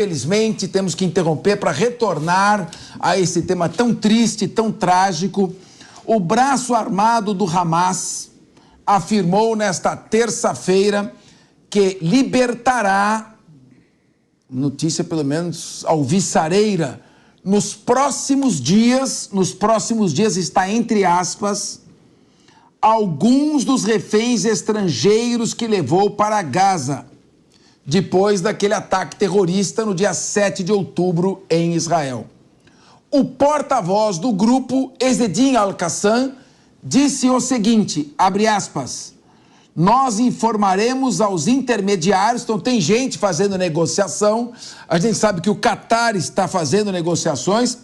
Infelizmente, temos que interromper para retornar a esse tema tão triste, tão trágico. O braço armado do Hamas afirmou nesta terça-feira que libertará, notícia pelo menos alvissareira, nos próximos dias está entre aspas, alguns dos reféns estrangeiros que levou para Gaza, depois daquele ataque terrorista no dia 7 de outubro em Israel. O porta-voz do grupo, Ezzedine Al-Qassam, disse o seguinte, abre aspas, nós informaremos aos intermediários, então tem gente fazendo negociação, a gente sabe que o Qatar está fazendo negociações,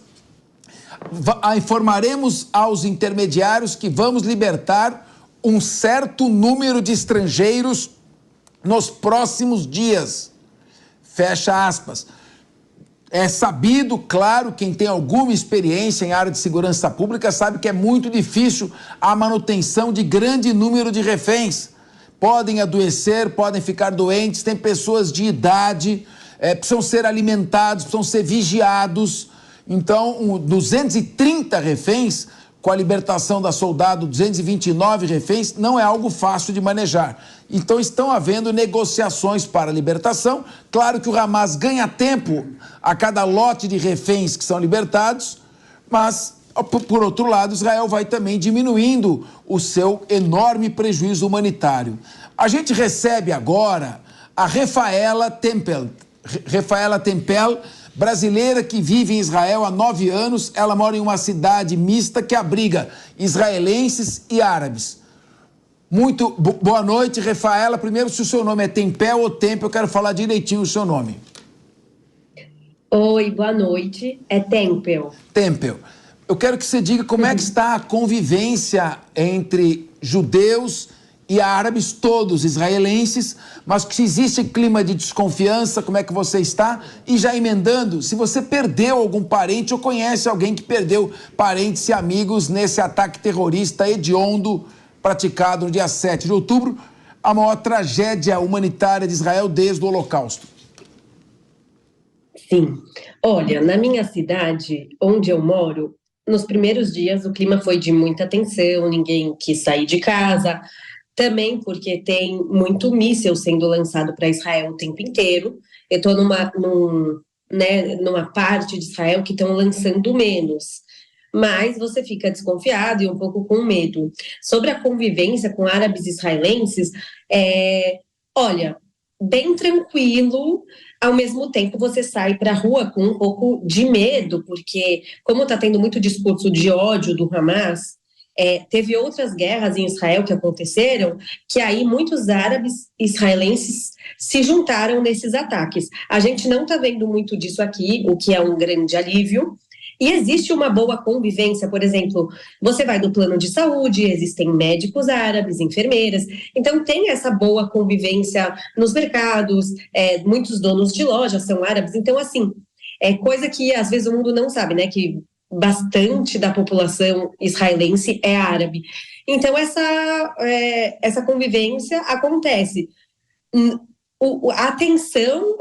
informaremos aos intermediários que vamos libertar um certo número de estrangeiros nos próximos dias, fecha aspas. É sabido, claro, quem tem alguma experiência em área de segurança pública sabe que é muito difícil a manutenção de grande número de reféns. Podem adoecer, podem ficar doentes, tem pessoas de idade, precisam ser alimentados, precisam ser vigiados. Então, 230 reféns, com a libertação da soldado, 229 reféns, não é algo fácil de manejar. Então, estão havendo negociações para a libertação. Claro que o Hamas ganha tempo a cada lote de reféns que são libertados, mas, por outro lado, Israel vai também diminuindo o seu enorme prejuízo humanitário. A gente recebe agora a Rafaela Tempel, brasileira que vive em Israel há 9 anos, ela mora em uma cidade mista que abriga israelenses e árabes. Muito boa noite, Rafaela. Primeiro, se o seu nome é Tempel ou Tempel, eu quero falar direitinho o seu nome. Oi, boa noite. É Tempel. Tempel. Eu quero que você diga como é que está a convivência entre judeus e árabes, todos israelenses, mas que se existe clima de desconfiança, como é que você está? E já emendando, se você perdeu algum parente ou conhece alguém que perdeu parentes e amigos nesse ataque terrorista hediondo praticado no dia 7 de outubro, a maior tragédia humanitária de Israel desde o Holocausto. Sim. Olha, na minha cidade, onde eu moro, nos primeiros dias o clima foi de muita tensão, ninguém quis sair de casa, também porque tem muito míssil sendo lançado para Israel o tempo inteiro. Eu estou numa parte de Israel que estão lançando menos, mas você fica desconfiado e um pouco com medo. Sobre a convivência com árabes israelenses, olha, bem tranquilo, ao mesmo tempo você sai para a rua com um pouco de medo, porque como está tendo muito discurso de ódio do Hamas, teve outras guerras em Israel que aconteceram, que aí muitos árabes israelenses se juntaram nesses ataques. A gente não está vendo muito disso aqui, o que é um grande alívio, e existe uma boa convivência, por exemplo, você vai no plano de saúde, existem médicos árabes, enfermeiras, então tem essa boa convivência nos mercados, muitos donos de lojas são árabes, então assim, é coisa que às vezes o mundo não sabe, né, que bastante da população israelense é árabe. Então essa convivência acontece. A tensão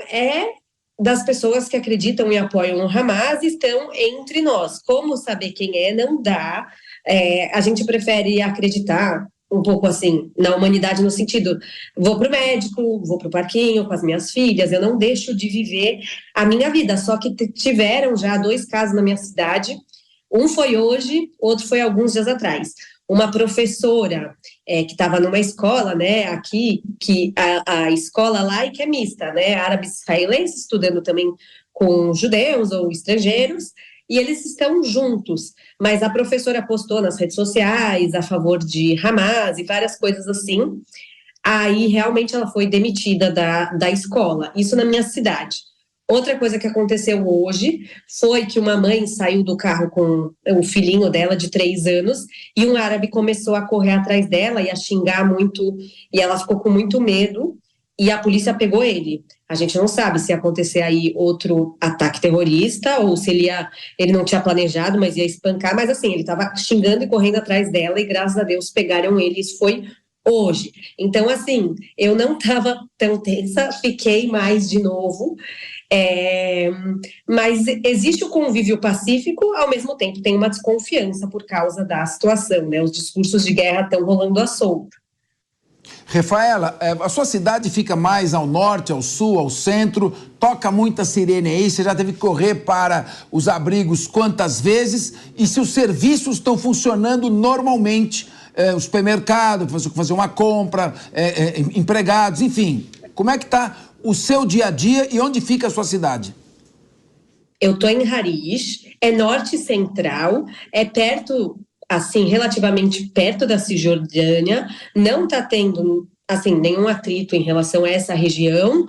das pessoas que acreditam e apoiam o Hamas estão entre nós. Como saber quem é, não dá. A gente prefere acreditar um pouco assim, na humanidade no sentido, vou para o médico, vou para o parquinho com as minhas filhas, eu não deixo de viver a minha vida, só que tiveram já 2 casos na minha cidade, um foi hoje, outro foi alguns dias atrás. Uma professora que estava numa escola, né, aqui, que a escola laica é mista, né, árabes israelenses estudando também com judeus ou estrangeiros, e eles estão juntos, mas a professora postou nas redes sociais a favor de Hamas e várias coisas assim, aí realmente ela foi demitida da escola, isso na minha cidade. Outra coisa que aconteceu hoje foi que uma mãe saiu do carro com o filhinho dela de 3 anos e um árabe começou a correr atrás dela e a xingar muito, e ela ficou com muito medo e a polícia pegou ele. A gente não sabe se ia acontecer aí outro ataque terrorista ou se ele não tinha planejado, mas ia espancar, mas assim, ele estava xingando e correndo atrás dela e graças a Deus pegaram ele, isso foi hoje. Então, assim, eu não estava tão tensa, fiquei mais de novo. Mas existe o convívio pacífico, ao mesmo tempo tem uma desconfiança por causa da situação, né? Os discursos de guerra estão rolando à solta. Rafaela, a sua cidade fica mais ao norte, ao sul, ao centro, toca muita sirene aí, você já teve que correr para os abrigos quantas vezes? E se os serviços estão funcionando normalmente, o supermercado, fazer uma compra, empregados, enfim, como é que está o seu dia a dia e onde fica a sua cidade? Eu estou em Harish, é norte central, é perto, assim, relativamente perto da Cisjordânia, não está tendo, assim, nenhum atrito em relação a essa região.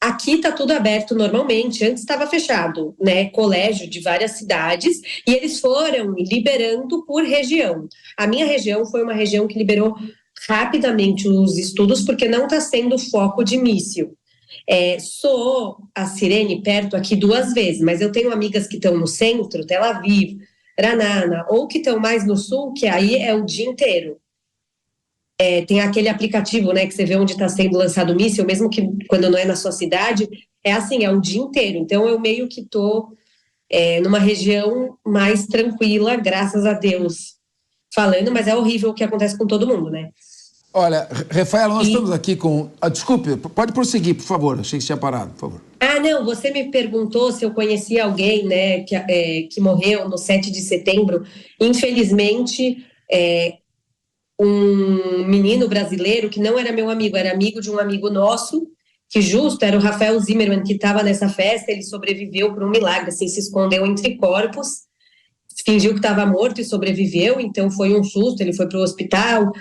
Aqui está tudo aberto normalmente, antes estava fechado, né? Colégio de várias cidades, e eles foram liberando por região. A minha região foi uma região que liberou rapidamente os estudos, porque não está sendo foco de míssil. Soou a sirene perto aqui 2 vezes, mas eu tenho amigas que estão no centro, Tel Aviv, Ranana, ou que estão mais no sul, que aí é o dia inteiro. Tem aquele aplicativo, né, que você vê onde está sendo lançado o míssil, mesmo que quando não é na sua cidade, é assim, é o dia inteiro. Então eu meio que estou numa região mais tranquila, graças a Deus, falando, mas é horrível o que acontece com todo mundo, né? Olha, Rafaela, nós estamos aqui com... desculpe, pode prosseguir, por favor. Achei que você tinha parado, por favor. Não, você me perguntou se eu conhecia alguém, né, que morreu no 7 de setembro. Infelizmente, um menino brasileiro que não era meu amigo, era amigo de um amigo nosso, que justo era o Rafael Zimmermann, que estava nessa festa, ele sobreviveu por um milagre, assim, se escondeu entre corpos, fingiu que estava morto e sobreviveu, então foi um susto, ele foi para o hospital,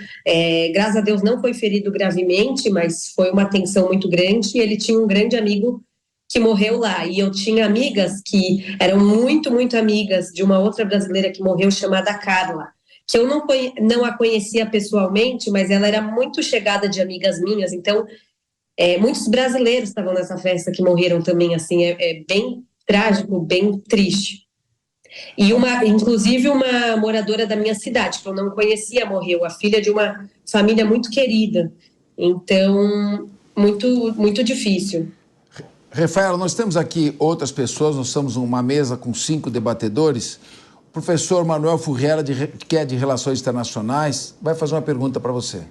graças a Deus não foi ferido gravemente, mas foi uma tensão muito grande, e ele tinha um grande amigo que morreu lá, e eu tinha amigas que eram muito, muito amigas de uma outra brasileira que morreu, chamada Carla, que eu não a conhecia pessoalmente, mas ela era muito chegada de amigas minhas, então muitos brasileiros estavam nessa festa que morreram também, assim, é bem trágico, bem triste. E inclusive uma moradora da minha cidade, que eu não conhecia, morreu, a filha de uma família muito querida. Então, muito, muito difícil. Rafaela, nós temos aqui outras pessoas, nós estamos numa mesa com 5 debatedores. O professor Manuel Furriera, que é de Relações Internacionais, vai fazer uma pergunta para você.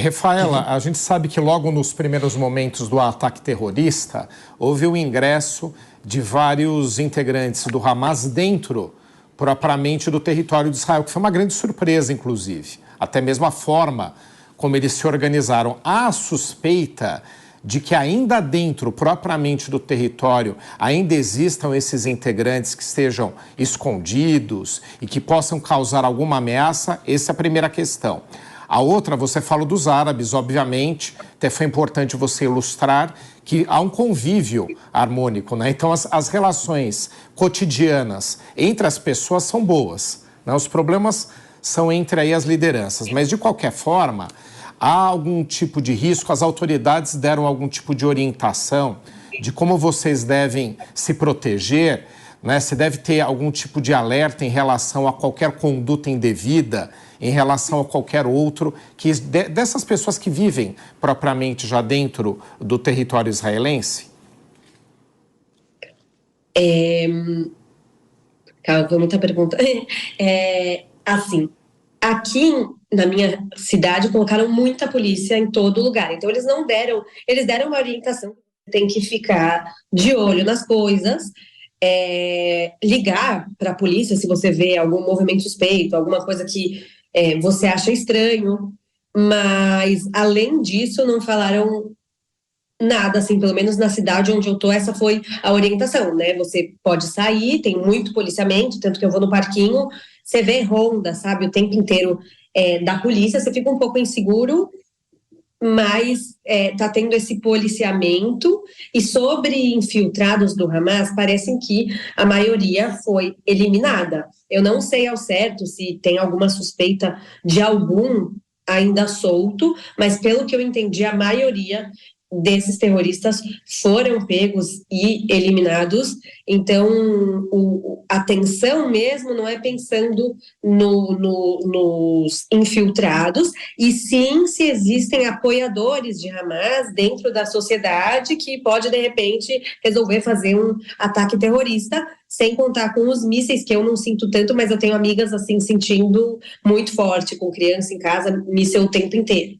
Rafaela, a gente sabe que logo nos primeiros momentos do ataque terrorista, houve o ingresso de vários integrantes do Hamas dentro, propriamente, do território de Israel, que foi uma grande surpresa, inclusive. Até mesmo a forma como eles se organizaram. Há a suspeita de que ainda dentro, propriamente, do território, ainda existam esses integrantes que estejam escondidos e que possam causar alguma ameaça? Essa é a primeira questão. A outra, você fala dos árabes, obviamente, até foi importante você ilustrar que há um convívio harmônico, né? Então, as relações cotidianas entre as pessoas são boas, né? Os problemas são entre aí as lideranças, mas, de qualquer forma, há algum tipo de risco, as autoridades deram algum tipo de orientação de como vocês devem se proteger, né? Você deve ter algum tipo de alerta em relação a qualquer conduta indevida, em relação a qualquer outro, dessas pessoas que vivem propriamente já dentro do território israelense? Calma, foi muita pergunta. Assim, aqui na minha cidade colocaram muita polícia em todo lugar, então eles deram uma orientação, tem que ficar de olho nas coisas, ligar para a polícia se você vê algum movimento suspeito, alguma coisa que você acha estranho, mas além disso não falaram nada, assim, pelo menos na cidade onde eu tô, essa foi a orientação, né? Você pode sair, tem muito policiamento, tanto que eu vou no parquinho, você vê ronda, sabe, o tempo inteiro da polícia, você fica um pouco inseguro, mas tá tendo esse policiamento. E sobre infiltrados do Hamas, parecem que a maioria foi eliminada. Eu não sei ao certo se tem alguma suspeita de algum ainda solto, mas pelo que eu entendi, a maioria desses terroristas foram pegos e eliminados. Então, a tensão mesmo não é pensando nos infiltrados, e sim se existem apoiadores de Hamas dentro da sociedade que pode, de repente, resolver fazer um ataque terrorista, sem contar com os mísseis, que eu não sinto tanto, mas eu tenho amigas assim sentindo muito forte, com criança em casa, míssil o tempo inteiro.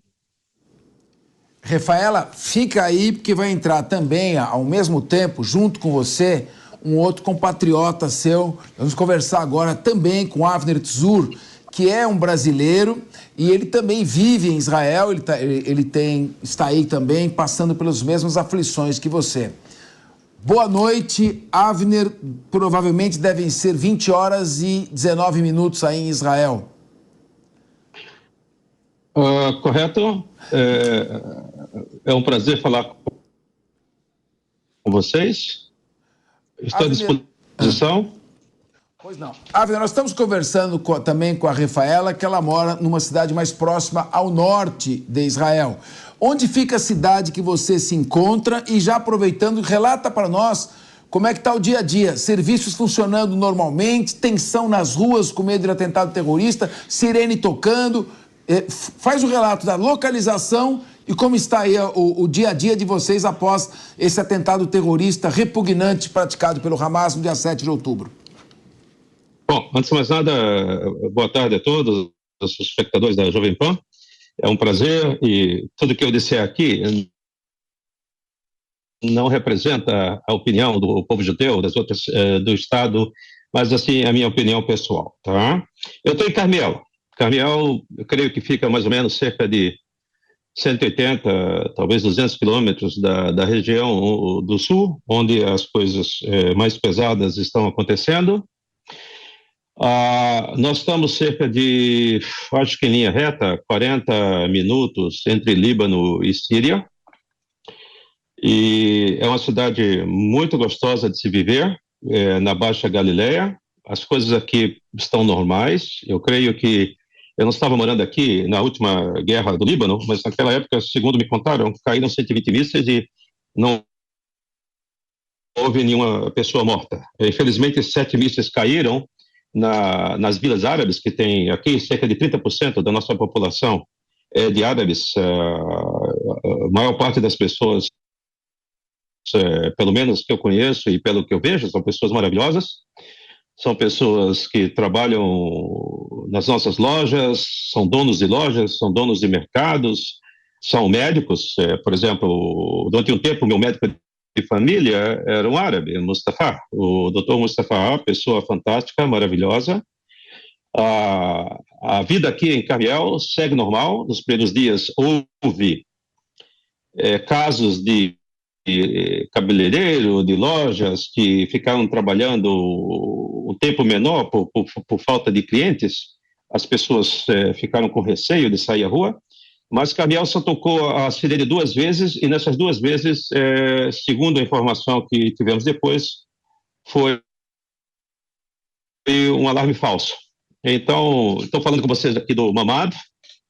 Rafaela, fica aí, porque vai entrar também, ao mesmo tempo, junto com você, um outro compatriota seu. Vamos conversar agora também com Avner Tzur, que é um brasileiro e ele também vive em Israel, está aí também passando pelas mesmas aflições que você. Boa noite, Avner. Provavelmente devem ser 20 horas e 19 minutos aí em Israel. Correto. É um prazer falar com vocês. Estou à disposição. Pois não. Avner, nós estamos conversando também com a Rafaela, que ela mora numa cidade mais próxima ao norte de Israel. Onde fica a cidade que você se encontra? E já aproveitando, relata para nós como é que está o dia a dia. Serviços funcionando normalmente, tensão nas ruas com medo de atentado terrorista, sirene tocando. Faz o relato da localização e como está aí o dia a dia de vocês após esse atentado terrorista repugnante praticado pelo Hamas no dia 7 de outubro. Bom, antes de mais nada, boa tarde a todos os espectadores da Jovem Pan. É um prazer, e tudo que eu disser aqui não representa a opinião do povo judeu, das outras do Estado, mas assim a minha opinião pessoal, tá? Eu estou em Carmiel. Carmiel, eu creio que fica mais ou menos cerca de 180, talvez 200 quilômetros da região do sul, onde as coisas mais pesadas estão acontecendo. Nós estamos cerca de, acho que em linha reta, 40 minutos entre Líbano e Síria. E é uma cidade muito gostosa de se viver, na Baixa Galileia. As coisas aqui estão normais. Eu creio que eu não estava morando aqui na última guerra do Líbano, mas naquela época, segundo me contaram, caíram 120 mísseis e não houve nenhuma pessoa morta. Infelizmente, 7 mísseis caíram nas vilas árabes, que tem aqui cerca de 30% da nossa população de árabes. A maior parte das pessoas, pelo menos que eu conheço e pelo que eu vejo, são pessoas maravilhosas. São pessoas que trabalham nas nossas lojas, são donos de lojas, são donos de mercados, são médicos. Por exemplo, durante um tempo, o meu médico de família era um árabe, Mustafa. O doutor Mustafa, pessoa fantástica, maravilhosa. A vida aqui em Carmiel segue normal. Nos primeiros dias houve casos de cabeleireiro, de lojas que ficaram trabalhando um tempo menor por falta de clientes. As pessoas ficaram com receio de sair à rua, mas Carmiel só tocou a sirene 2 vezes, e nessas 2 vezes, segundo a informação que tivemos depois, foi um alarme falso. Então, estou falando com vocês aqui do Mamad,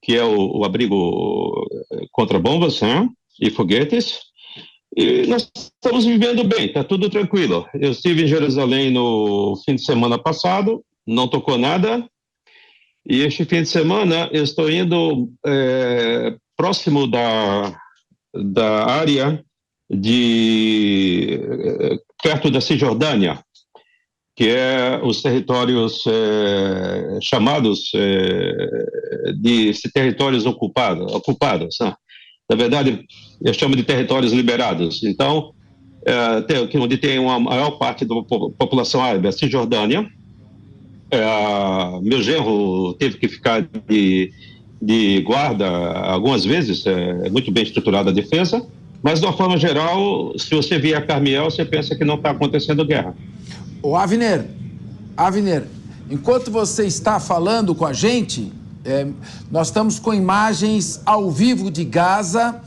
que é o abrigo contra bombas, né, e foguetes. E nós estamos vivendo bem, está tudo tranquilo. Eu estive em Jerusalém no fim de semana passado, não tocou nada. E este fim de semana eu estou indo próximo da área perto da Cisjordânia, que é os territórios chamados de territórios ocupados, né? Na verdade, eu chamo de territórios liberados. Então, onde tem uma maior parte da população árabe, a Cisjordânia. Meu genro teve que ficar de guarda algumas vezes, muito bem estruturada a defesa, mas de uma forma geral, se você vier a Carmiel, você pensa que não está acontecendo guerra. Ô Avner, enquanto você está falando com a gente, nós estamos com imagens ao vivo de Gaza.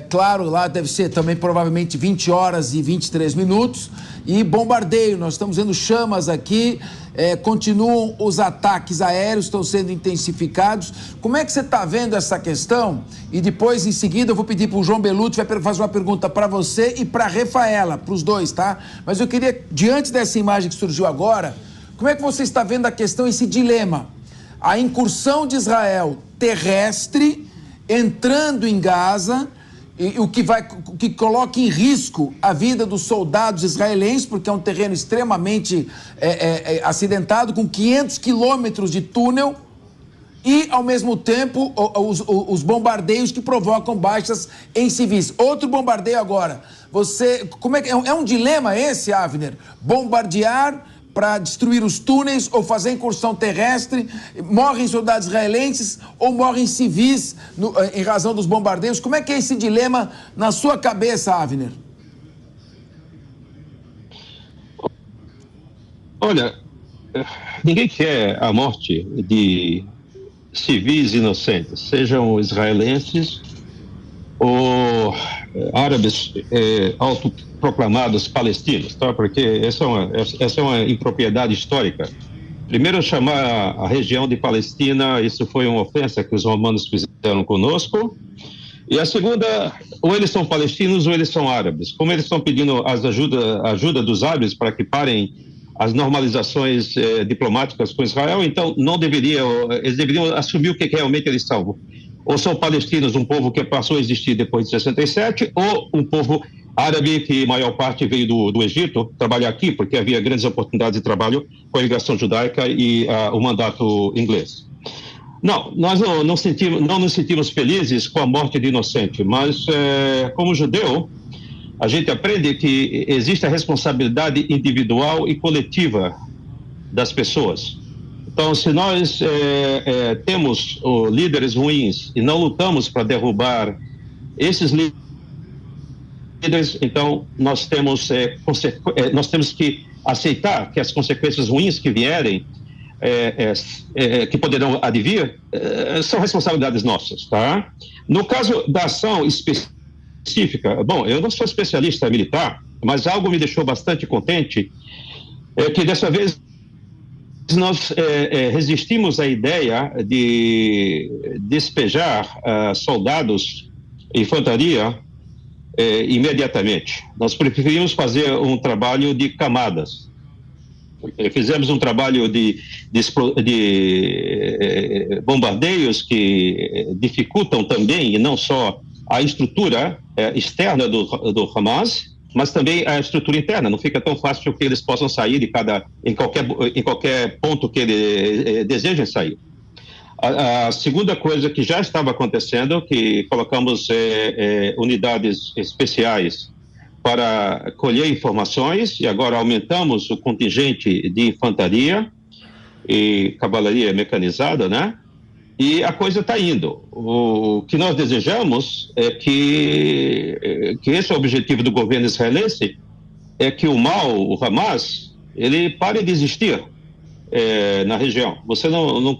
claro, lá deve ser também provavelmente 20 horas e 23 minutos. E bombardeio, nós estamos vendo chamas aqui, continuam os ataques aéreos, estão sendo intensificados. Como é que você está vendo essa questão? E depois, em seguida, eu vou pedir para o João Belucci, vai fazer uma pergunta para você e para a Rafaela, para os dois, tá? Mas eu queria, diante dessa imagem que surgiu agora, como é que você está vendo a questão, esse dilema? A incursão de Israel terrestre, entrando em Gaza, o que coloca em risco a vida dos soldados israelenses, porque é um terreno extremamente acidentado, com 500 quilômetros de túnel, e, ao mesmo tempo, os bombardeios que provocam baixas em civis. Outro bombardeio agora. É um dilema esse, Avner? Bombardear para destruir os túneis ou fazer incursão terrestre, morrem soldados israelenses ou morrem civis em razão dos bombardeios. Como é que é esse dilema na sua cabeça, Avner? Olha, ninguém quer a morte de civis inocentes, sejam israelenses ou árabes autoproclamados palestinos, tá? Porque essa é uma impropriedade histórica. Primeiro, chamar a região de Palestina, isso foi uma ofensa que os romanos fizeram conosco. E a segunda, ou eles são palestinos ou eles são árabes. Como eles estão pedindo a ajuda dos árabes para que parem as normalizações diplomáticas com Israel, então eles deveriam assumir o que realmente eles são. Ou são palestinos, um povo que passou a existir depois de 67, ou um povo árabe que a maior parte veio do Egito trabalhar aqui, porque havia grandes oportunidades de trabalho com a imigração judaica e o mandato inglês. Não, nós não nos sentimos felizes com a morte de inocente, mas como judeu, a gente aprende que existe a responsabilidade individual e coletiva das pessoas. Então, se nós temos líderes ruins e não lutamos para derrubar esses líderes, então nós temos que aceitar que as consequências ruins que vierem, que poderão advir, são responsabilidades nossas, tá? No caso da ação específica, bom, eu não sou especialista militar, mas algo me deixou bastante contente, que dessa vez nós resistimos à ideia de despejar soldados, infantaria, imediatamente. Nós preferimos fazer um trabalho de camadas. Fizemos um trabalho de bombardeios que dificultam também, e não só a estrutura externa do Hamas, mas também a estrutura interna. Não fica tão fácil que eles possam sair em qualquer ponto que eles desejem sair. A segunda coisa que já estava acontecendo, que colocamos unidades especiais para colher informações, e agora aumentamos o contingente de infantaria e cavalaria mecanizada, né? E a coisa está indo. O que nós desejamos é que esse é o objetivo do governo israelense, é que o mal, o Hamas, ele pare de existir na região.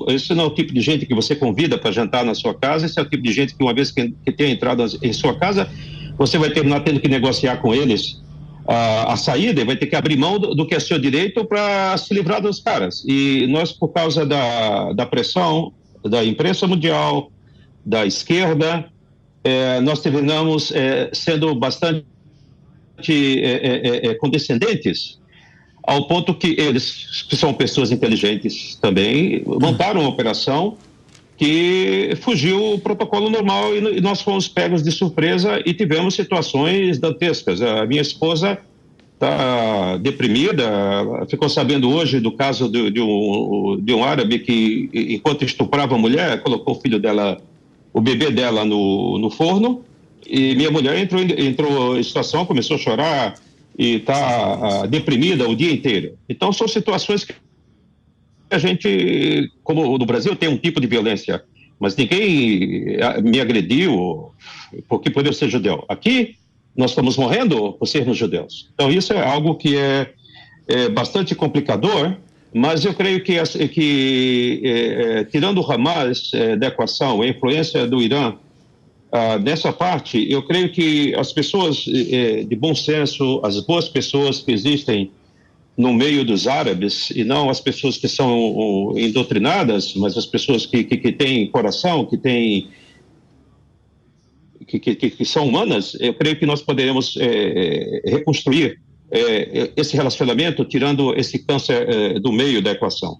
Esse não é o tipo de gente que você convida para jantar na sua casa, esse é o tipo de gente que, uma vez que tenha entrado em sua casa, você vai terminar tendo que negociar com eles a saída, e vai ter que abrir mão do que é seu direito para se livrar dos caras. E nós, por causa da pressão da imprensa mundial, da esquerda, nós terminamos sendo bastante condescendentes, ao ponto que eles, que são pessoas inteligentes também, montaram uma operação que fugiu o protocolo normal, e nós fomos pegos de surpresa e tivemos situações dantescas. A minha esposa está deprimida, ficou sabendo hoje do caso de um árabe que, enquanto estuprava a mulher, colocou o bebê dela no forno, e minha mulher entrou em situação, começou a chorar e está deprimida o dia inteiro. Então, são situações que a gente, como no Brasil, tem um tipo de violência, mas ninguém me agrediu por eu ser judeu. Aqui, nós estamos morrendo por sermos judeus. Então, isso é algo que é bastante complicador, mas eu creio que tirando o Hamas da equação, a influência do Irã Nessa parte, eu creio que as pessoas de bom senso, as boas pessoas que existem no meio dos árabes, e não as pessoas que são indoutrinadas, mas as pessoas que têm coração, que são humanas, eu creio que nós poderemos reconstruir esse relacionamento, tirando esse câncer do meio da equação.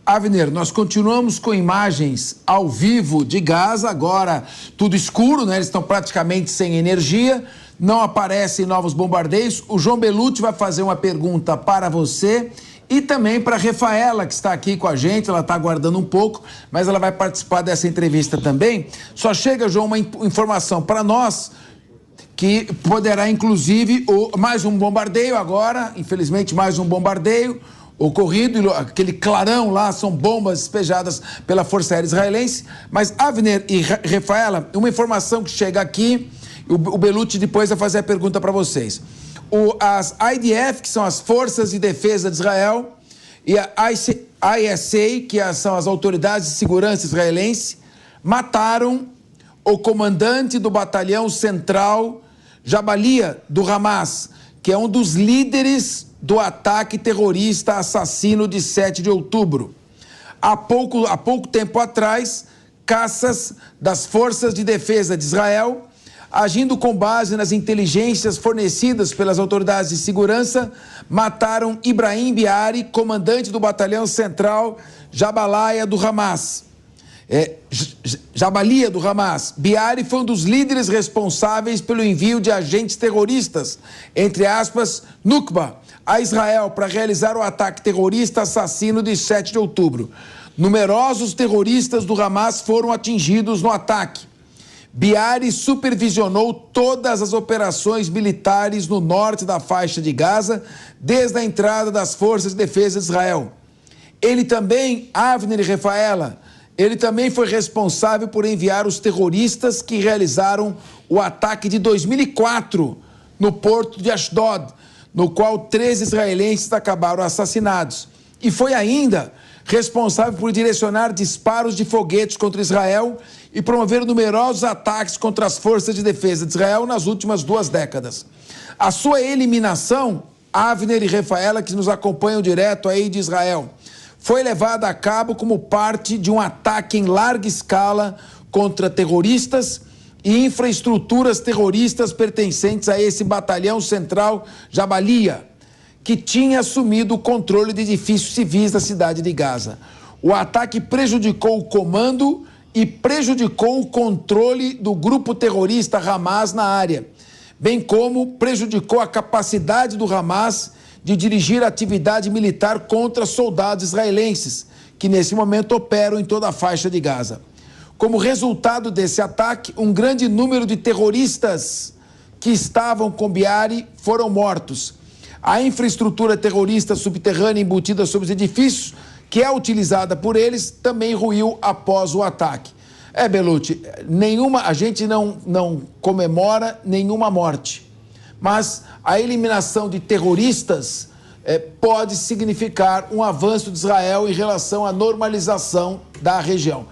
Avner, nós continuamos com imagens ao vivo de Gaza, agora tudo escuro, né? Eles estão praticamente sem energia, não aparecem novos bombardeios. O João Belucci vai fazer uma pergunta para você e também para a Rafaela, que está aqui com a gente. Ela está aguardando um pouco, mas ela vai participar dessa entrevista também. Só chega, João, uma informação para nós que poderá, inclusive, mais um bombardeio agora, infelizmente mais um bombardeio ocorrido, aquele clarão lá, são bombas despejadas pela Força Aérea Israelense. Mas, Avner e Rafaela, uma informação que chega aqui, o Belucci depois vai fazer a pergunta para vocês. As IDF, que são as Forças de Defesa de Israel, e a ISA, que são as Autoridades de Segurança Israelense, mataram o comandante do batalhão central Jabalia, do Hamas, que é um dos líderes do ataque terrorista assassino de 7 de outubro. Há pouco tempo atrás, caças das Forças de Defesa de Israel, agindo com base nas inteligências fornecidas pelas autoridades de segurança, mataram Ibrahim Biari, comandante do batalhão central Jabalia do Hamas. Jabalia do Hamas. Biari foi um dos líderes responsáveis pelo envio de agentes terroristas, entre aspas, Nukba, a Israel para realizar o ataque terrorista assassino de 7 de outubro. Numerosos terroristas do Hamas foram atingidos no ataque. Biari supervisionou todas as operações militares no norte da faixa de Gaza, desde a entrada das Forças de Defesa de Israel. Ele também, Avner e Rafaela, ele também foi responsável por enviar os terroristas que realizaram o ataque de 2004 no porto de Ashdod, no qual 13 israelenses acabaram assassinados. E foi ainda responsável por direcionar disparos de foguetes contra Israel e promover numerosos ataques contra as Forças de Defesa de Israel nas últimas 2 décadas. A sua eliminação, Avner e Rafaela, que nos acompanham direto aí de Israel, foi levada a cabo como parte de um ataque em larga escala contra terroristas e infraestruturas terroristas pertencentes a esse batalhão central Jabalia, que tinha assumido o controle de edifícios civis da cidade de Gaza. O ataque prejudicou o comando e prejudicou o controle do grupo terrorista Hamas na área, bem como prejudicou a capacidade do Hamas de dirigir atividade militar contra soldados israelenses, que nesse momento operam em toda a faixa de Gaza. Como resultado desse ataque, um grande número de terroristas que estavam com Biari foram mortos. A infraestrutura terrorista subterrânea embutida sobre os edifícios, que é utilizada por eles, também ruiu após o ataque. Belucci, a gente não comemora nenhuma morte, mas a eliminação de terroristas pode significar um avanço de Israel em relação à normalização da região.